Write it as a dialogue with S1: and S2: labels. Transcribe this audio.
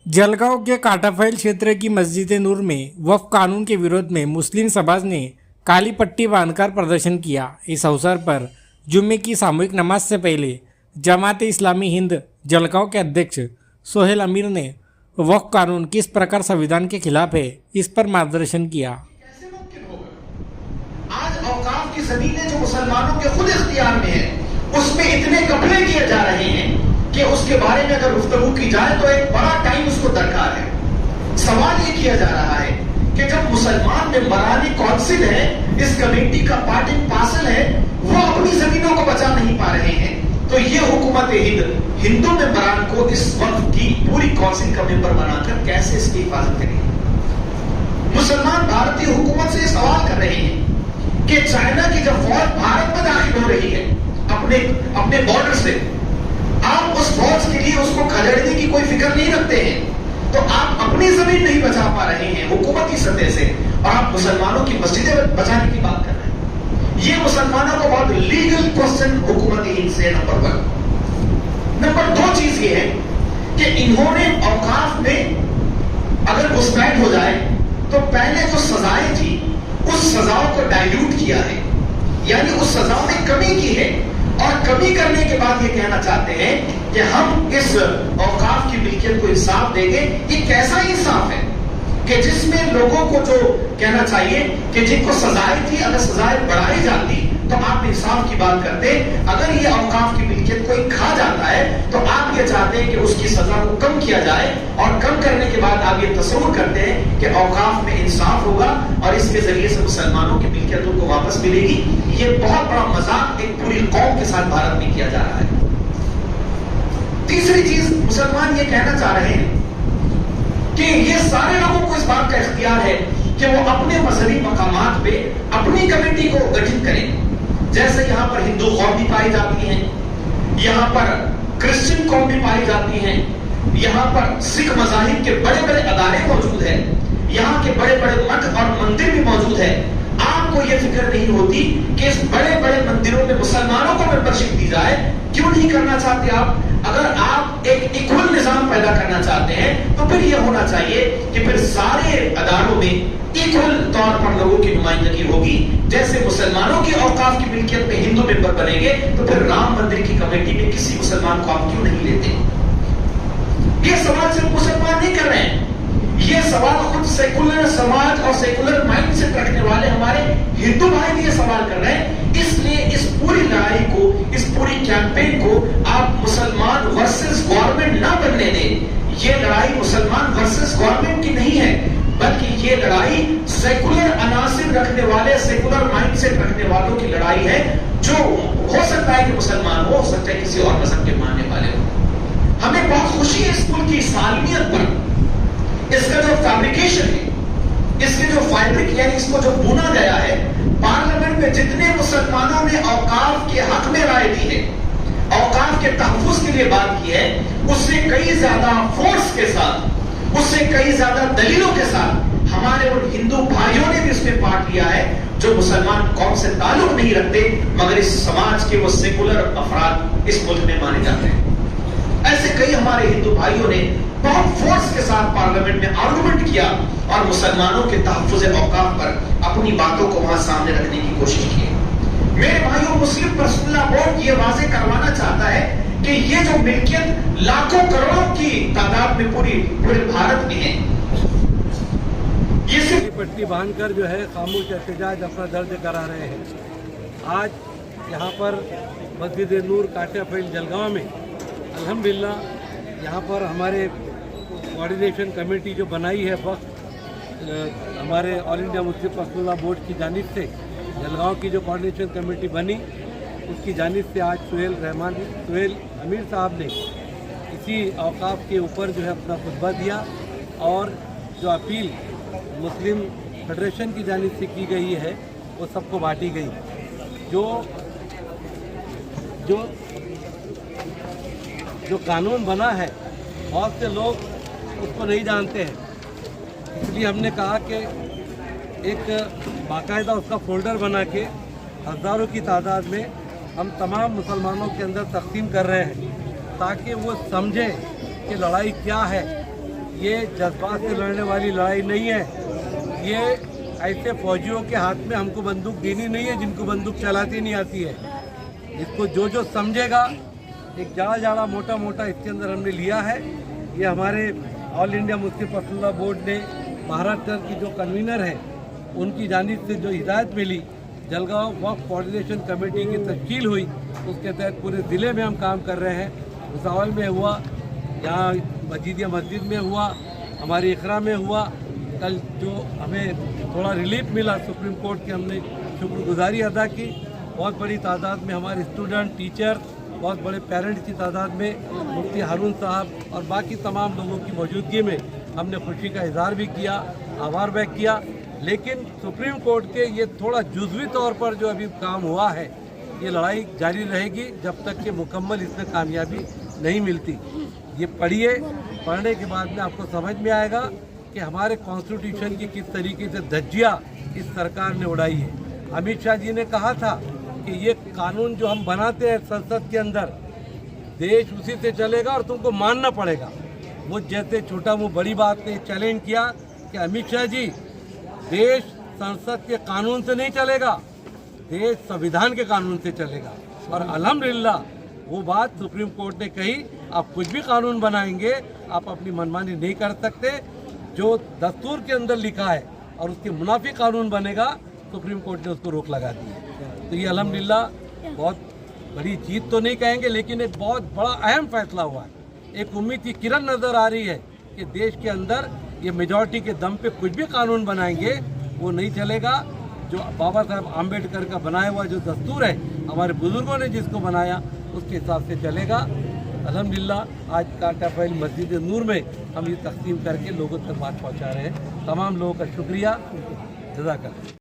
S1: जलगांव के काटाफैल क्षेत्र की मस्जिद नूर में वक्फ कानून के विरोध में मुस्लिम समाज ने काली पट्टी बांधकर प्रदर्शन किया। इस अवसर पर जुम्मे की सामूहिक नमाज से पहले जमात इस्लामी हिंद जलगांव के अध्यक्ष सोहेल अमीर ने वक्फ कानून किस प्रकार संविधान के खिलाफ है, इस पर मार्गदर्शन किया।
S2: आज औकाफ की जमीनें जो मुसलमानों के खुद इख्तियार में है, उसमें इतने कब्जे किए जा रहे हैं कि उसके बारे में अगर गुफ्तगू की जाए तो एक बड़ा टाइम उसको दरकार है। सवाल ये किया जा रहा है कि जब मुसलमान मेंबरानी काउंसिल है, इस कमेटी का पार्ट एंड पार्सल है, वो अपनी जमीनों को बचा नहीं पा रहे हैं, तो ये हुकूमत हिंद हिंदू मेंबरान को इस वक्त की पूरी काउंसिल का मेंबर बनाकर कैसे इसकी हिफाजत करेंगे। मुसलमान भारतीय हुकूमत से सवाल कर रहे हैं कि चाइना की जब फौज भारत में दाखिल हो रही है अपने बॉर्डर से, आप उस फौज के लिए उसको खदेड़ने की कोई फिक्र नहीं रखते हैं, तो आप अपनी जमीन नहीं बचा पा रहे हैं हुकूमती सतह से, और आप मुसलमानों की मस्जिदें बचाने की बात कर रहे हैं। ये मुसलमानों को बहुत लीगल क्वेश्चन हुकूमती हिंद से नंबर 1। नंबर 2 चीज ये है कि इन्होंने औकाफ में अगर घुसपैठ हो जाए तो पहले जो सजाएं थी उस सजाओं को डाइल्यूट किया है, यानी उस सजाओं में कमी की है, और कमी करने के बाद ये कहना चाहते हैं कि हम इस औकाफ की मिल्कियत को इंसाफ देंगे। ये कैसा इंसाफ है कि जिसमें लोगों को जो कहना चाहिए कि जिनको सजाएं थी, अगर सजाएं बढ़ाई जाती तो आप इंसाफ की बात करते। अगर ये औकाफ की मिल्कियत कोई खा जाता है तो आप ये चाहते हैं कि उसकी सजा को कम किया जाए, और कम करने के बाद आप ये तस्वीर करते हैं कि औकाफ में इंसाफ होगा और इसके जरिए से मुसलमानों की मिल्कियत उनको वापस मिलेगी। ये बहुत बड़ा मजाक एक पूरी कौम के साथ भारत में किया जा रहा है। तीसरी चीज, मुसलमान ये कहना चाह रहे हैं कि ये सारे लोगों को इस बात का इख्तियार है कि वो अपने मजहबी मकामात पे अपनी कमेटी को गठित करें। जैसे यहाँ पर हिंदू कौम भी पाई जाती है, यहाँ पर क्रिश्चियन कौम भी पाई जाती है, यहाँ पर सिख मज़ाहिब के बड़े बड़े अदारे मौजूद है, यहाँ के बड़े बड़े मठ और मंदिर भी मौजूद है। आपको ये फिक्र नहीं होती कि इस बड़े बड़े मंदिरों में मुसलमानों को मेंबरशिप दी जाए? क्यों नहीं करना चाहते आप? अगर आप एक इक्वल निजाम पैदा करना चाहते हैं तो फिर यह होना चाहिए कि फिर सारे अदारों में इक्वल तौर पर लोगों की नुमाइंदगी होगी। जैसे मुसलमानों की औकाफ की मिल्कियत में हिंदू मेंबर बनेंगे, तो फिर राम मंदिर की कमेटी में किसी मुसलमान को आप क्यों नहीं लेते? ये सवाल सिर्फ मुसलमान नहीं कर रहे हैं, ये सवाल खुद सेकुलर समाज और सेकुलर माइंड सेट रखने वाले हमारे हिंदू भाई भी ये सवाल कर रहे हैं। इसलिए इस पूरी लड़ाई को, इस पूरी कैंपेन को आप मुसलमान वर्सेस गवर्नमेंट ना बनने दें। ये लड़ाई मुसलमान वर्सेस गवर्नमेंट की नहीं है, बल्कि ये लड़ाई सेकुलर अनासिर रखने वाले, सेकुलर माइंडसेट रखने वालों की लड़ाई है, जो हो सकता है कि मुसलमान हो सकता है किसी और मजहब के मानने वाले हो। हमें बहुत खुशी है इस पुल की सालमियत पर। इसका जो फैब्रिकेशन है, इसके जो फैब्रिक यानी इसको जो बुना गया है, पार्लियामेंट में जितने मुसलमानों ने औकाफ के हक में राय दी है, औकाफ के तहफ्फुज़ के लिए बात की है, उससे कई ज्यादा फोर्स के साथ, उससे कई ज्यादा दलीलों के साथ हमारे उन हिंदू भाइयों ने भी इसमें पार्ट लिया है जो मुसलमान कौम से ताल्लुक नहीं रखते, मगर इस समाज के वो सेकुलर अफराद इस मुल्क में माने जाते हैं। ऐसे कई हमारे हिंदू भाइयों ने बहुत फोर्स के साथ पार्लियामेंट में आर्गुमेंट किया और मुसलमानों के तहफ्फुज़ औकाफ पर अपनी बातों को वहां सामने रखने की कोशिश की। मेरे भाइयों, मुस्लिम पर्सनल लॉ बोर्ड ये वाज़ेह करवाना चाहता है कि ये जो मिल्कियत लाखों करोड़ों की तादाद में पूरे भारत में है, ये सिर्फ
S3: पट्टी बांधकर जो है खामोश एहतजाज अपना दर्ज करा रहे हैं। आज यहाँ पर मस्जिद नूर काटाफैल जलगांव में अल्हम्दुलिल्लाह यहाँ पर हमारे कोऑर्डिनेशन कमेटी जो बनाई है वक्त हमारे all India Muslim personal law board की जानिब से, जलगांव की जो कोऑर्डिनेशन कमेटी बनी उसकी जानिब से आज सोहेल अमीर साहब ने इसी औकाफ के ऊपर जो है अपना खुतबा दिया, और जो अपील मुस्लिम फेडरेशन की जानिब से की गई है वो सबको बांटी गई। जो कानून बना है बहुत से लोग उसको नहीं जानते हैं, इसलिए हमने कहा कि एक बाकायदा उसका फोल्डर बना के हज़ारों की तादाद में हम तमाम मुसलमानों के अंदर तकसीम कर रहे हैं, ताकि वो समझें कि लड़ाई क्या है। یہ جذبات سے لڑنے والی لڑائی نہیں ہے. یہ ایسے فوجیوں کے ہاتھ میں ہم کو بندوق دینی نہیں ہے جن کو بندوق چلاتی نہیں آتی ہے. اس کو جو سمجھے گا ایک جاڑا موٹا اس کے اندر ہم نے لیا ہے. یہ ہمارے آل انڈیا مسلم پرسنل بورڈ نے مہاراشٹر کی جو کنوینر ہے ان کی جانب سے جو ہدایت ملی, جلگاؤں وقف کوآرڈینیشن کمیٹی کی تشکیل ہوئی, اس کے تحت پورے ضلع میں ہم کام کر رہے ہیں. بھساول میں ہوا, یہاں مجیدیہ مسجد میں ہوا, ہماری اقرا میں ہوا. کل جو ہمیں تھوڑا ریلیف ملا سپریم کورٹ کی, ہم نے شکر گزاری ادا کی. بہت بڑی تعداد میں ہمارے اسٹوڈنٹ, ٹیچر, بہت بڑے پیرنٹس کی تعداد میں مفتی ہارون صاحب اور باقی تمام لوگوں کی موجودگی میں ہم نے خوشی کا اظہار بھی کیا, آبھار ویکت کیا. لیکن سپریم کورٹ کے یہ تھوڑا جزوی طور پر جو ابھی کام ہوا ہے, یہ لڑائی جاری رہے گی جب تک کہ مکمل اس میں کامیابی نہیں ملتی. یہ پڑھیے, پڑھنے کے بعد میں آپ کو سمجھ میں آئے گا کہ ہمارے کانسٹیٹیوشن کی کس طریقے سے دھجیاں اس سرکار نے اڑائی ہے. امت شاہ جی نے کہا تھا کہ یہ قانون جو ہم بناتے ہیں سنسد کے اندر, دیش اسی سے چلے گا اور تم کو ماننا پڑے گا. وہ جیسے چھوٹا منہ بڑی بات نے چیلنج کیا کہ امت شاہ جی دیش سنسد کے قانون سے نہیں چلے گا, دیش سنویدھان کے قانون سے چلے گا. اور الحمدللہ وہ بات سپریم کورٹ نے کہی, آپ کچھ بھی قانون بنائیں گے آپ اپنی منمانی نہیں کر سکتے. جو دستور کے اندر لکھا ہے اور اس کے منافی قانون بنے گا, سپریم کورٹ نے اس کو روک لگا دی ہے. تو یہ الحمدللہ بہت بڑی جیت تو نہیں کہیں گے, لیکن ایک بہت بڑا اہم فیصلہ ہوا ہے. ایک امید کی کرن نظر آ رہی ہے کہ دیش کے اندر یہ میجورٹی کے دم پہ کچھ بھی قانون بنائیں گے وہ نہیں چلے گا. جو بابا صاحب امبیڈکر کا بنایا ہوا جو دستور ہے, ہمارے بزرگوں نے جس کو بنایا اس کے حساب سے چلے گا. الحمدللہ آج کاٹا فیل مسجد نور میں ہم یہ تقسیم کر کے لوگوں تک بات پہنچا رہے ہیں. تمام لوگوں کا شکریہ, جزاک اللہ.